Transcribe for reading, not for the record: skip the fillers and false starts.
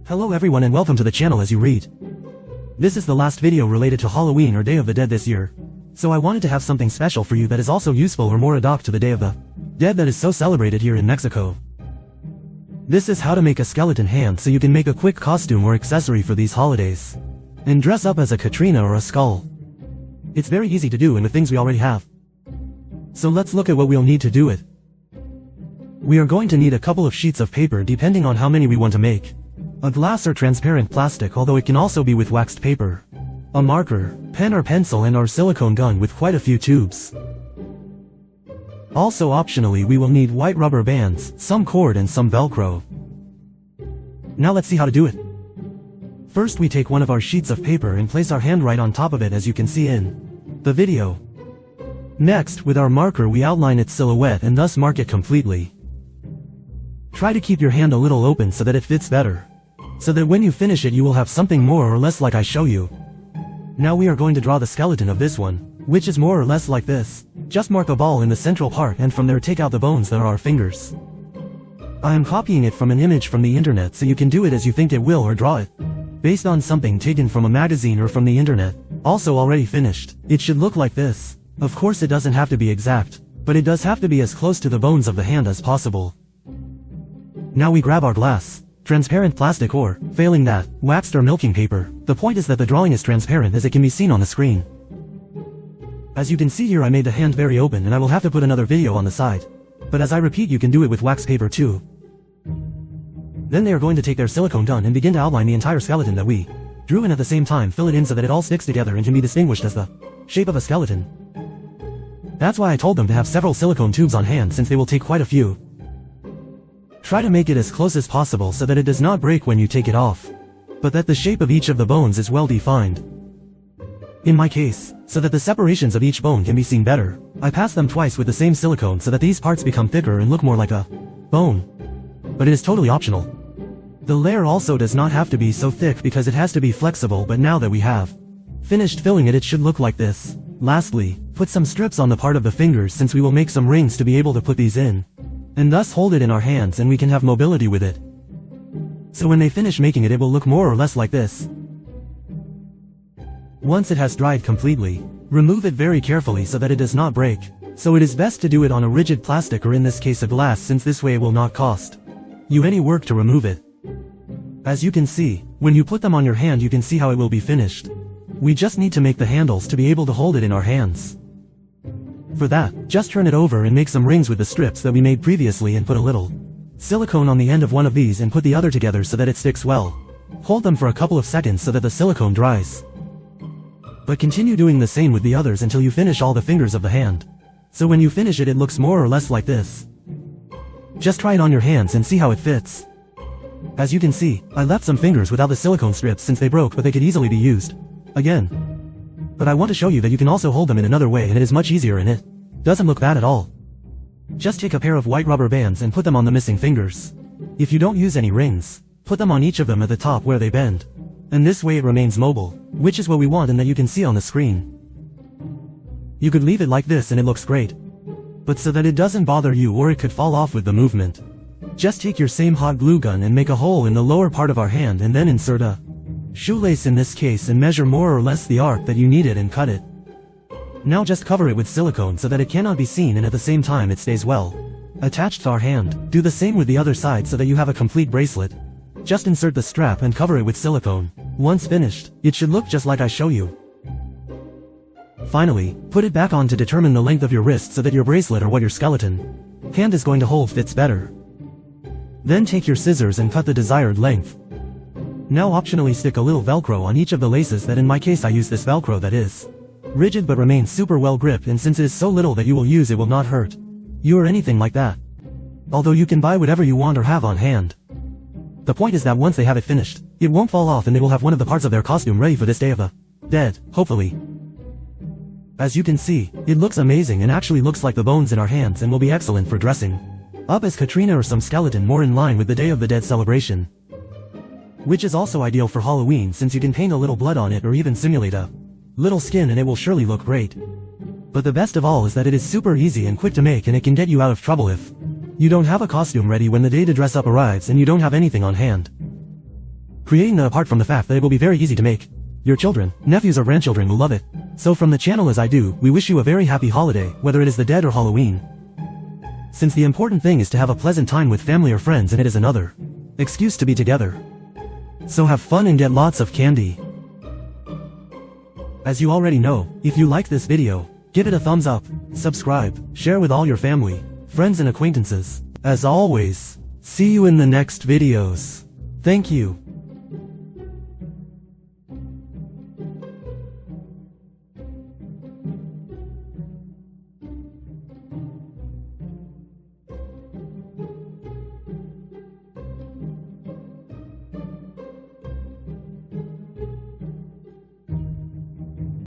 Hello everyone and welcome to the channel. As you read, this is the last video related to Halloween or Day of the Dead this year. So I wanted to have something special for you that is also useful or more ad hoc to the Day of the Dead that is so celebrated here in Mexico. This is how to make a skeleton hand so you can make a quick costume or accessory for these holidays. And dress up as a Katrina or a skull. It's very easy to do and with things we already have. So let's look at what we'll need to do it. We are going to need a couple of sheets of paper depending on how many we want to make. A glass or transparent plastic, although it can also be with waxed paper. A marker, pen or pencil, and our silicone gun with quite a few tubes. Also optionally we will need white rubber bands, some cord and some Velcro. Now let's see how to do it. First we take one of our sheets of paper and place our hand right on top of it, as you can see in the video. Next, with our marker we outline its silhouette and thus mark it completely. Try to keep your hand a little open so that it fits better. So that when you finish it you will have something more or less like I show you. Now we are going to draw the skeleton of this one, which is more or less like this. Just mark a ball in the central part and from there take out the bones that are our fingers. I am copying it from an image from the internet, so you can do it as you think it will or draw it based on something taken from a magazine or from the internet. Also already finished. It should look like this. Of course it doesn't have to be exact, but it does have to be as close to the bones of the hand as possible. Now we grab our glass, transparent plastic, or, failing that, waxed or milking paper. The point is that the drawing is transparent as it can be seen on the screen. As you can see here I made the hand very open and I will have to put another video on the side. But as I repeat, you can do it with wax paper too. Then they are going to take their silicone gun and begin to outline the entire skeleton that we drew, and at the same time fill it in so that it all sticks together and can be distinguished as the shape of a skeleton. That's why I told them to have several silicone tubes on hand, since they will take quite a few. Try to make it as close as possible so that it does not break when you take it off, but that the shape of each of the bones is well defined. In my case, so that the separations of each bone can be seen better, I pass them twice with the same silicone so that these parts become thicker and look more like a bone. But it is totally optional. The layer also does not have to be so thick because it has to be flexible, but now that we have finished filling it, it should look like this. Lastly, put some strips on the part of the fingers, since we will make some rings to be able to put these in. And thus hold it in our hands and we can have mobility with it. So when they finish making it, it will look more or less like this. Once it has dried completely, remove it very carefully so that it does not break. So it is best to do it on a rigid plastic, or in this case a glass, since this way it will not cost you any work to remove it. As you can see, when you put them on your hand you can see how it will be finished. We just need to make the handles to be able to hold it in our hands. For that, just turn it over and make some rings with the strips that we made previously and put a little silicone on the end of one of these and put the other together so that it sticks well. Hold them for a couple of seconds so that the silicone dries. But continue doing the same with the others until you finish all the fingers of the hand. So when you finish it, it looks more or less like this. Just try it on your hands and see how it fits. As you can see, I left some fingers without the silicone strips since they broke, but they could easily be used again. But I want to show you that you can also hold them in another way, and it is much easier and it doesn't look bad at all. Just take a pair of white rubber bands and put them on the missing fingers. If you don't use any rings, put them on each of them at the top where they bend. And this way it remains mobile, which is what we want and that you can see on the screen. You could leave it like this and it looks great. But so that it doesn't bother you or it could fall off with the movement, just take your same hot glue gun and make a hole in the lower part of our hand and then insert a shoelace in this case and measure more or less the arc that you needed and cut it. Now just cover it with silicone so that it cannot be seen and at the same time it stays well attached to our hand. Do the same with the other side so that you have a complete bracelet. Just insert the strap and cover it with silicone. Once finished, it should look just like I show you. Finally, put it back on to determine the length of your wrist so that your bracelet or what your skeleton hand is going to hold fits better. Then take your scissors and cut the desired length. Now optionally stick a little Velcro on each of the laces. That in my case I use this Velcro that is rigid but remains super well gripped, and since it is so little that you will use, it will not hurt you or anything like that. Although you can buy whatever you want or have on hand. The point is that once they have it finished, it won't fall off and they will have one of the parts of their costume ready for this Day of the Dead, hopefully. As you can see, it looks amazing and actually looks like the bones in our hands and will be excellent for dressing up as Katrina or some skeleton more in line with the Day of the Dead celebration. Which is also ideal for Halloween, since you can paint a little blood on it or even simulate a little skin and it will surely look great. But the best of all is that it is super easy and quick to make, and it can get you out of trouble if you don't have a costume ready when the day to dress up arrives and you don't have anything on hand. creating the apart from the fact that it will be very easy to make. Your children, nephews or grandchildren will love it. So from the channel as I do, we wish you a very happy holiday, whether it is the dead or Halloween. Since the important thing is to have a pleasant time with family or friends, and it is another excuse to be together. So have fun and get lots of candy. As you already know, if you liked this video, give it a thumbs up, subscribe, share with all your family, friends and acquaintances. As always, see you in the next videos. Thank you.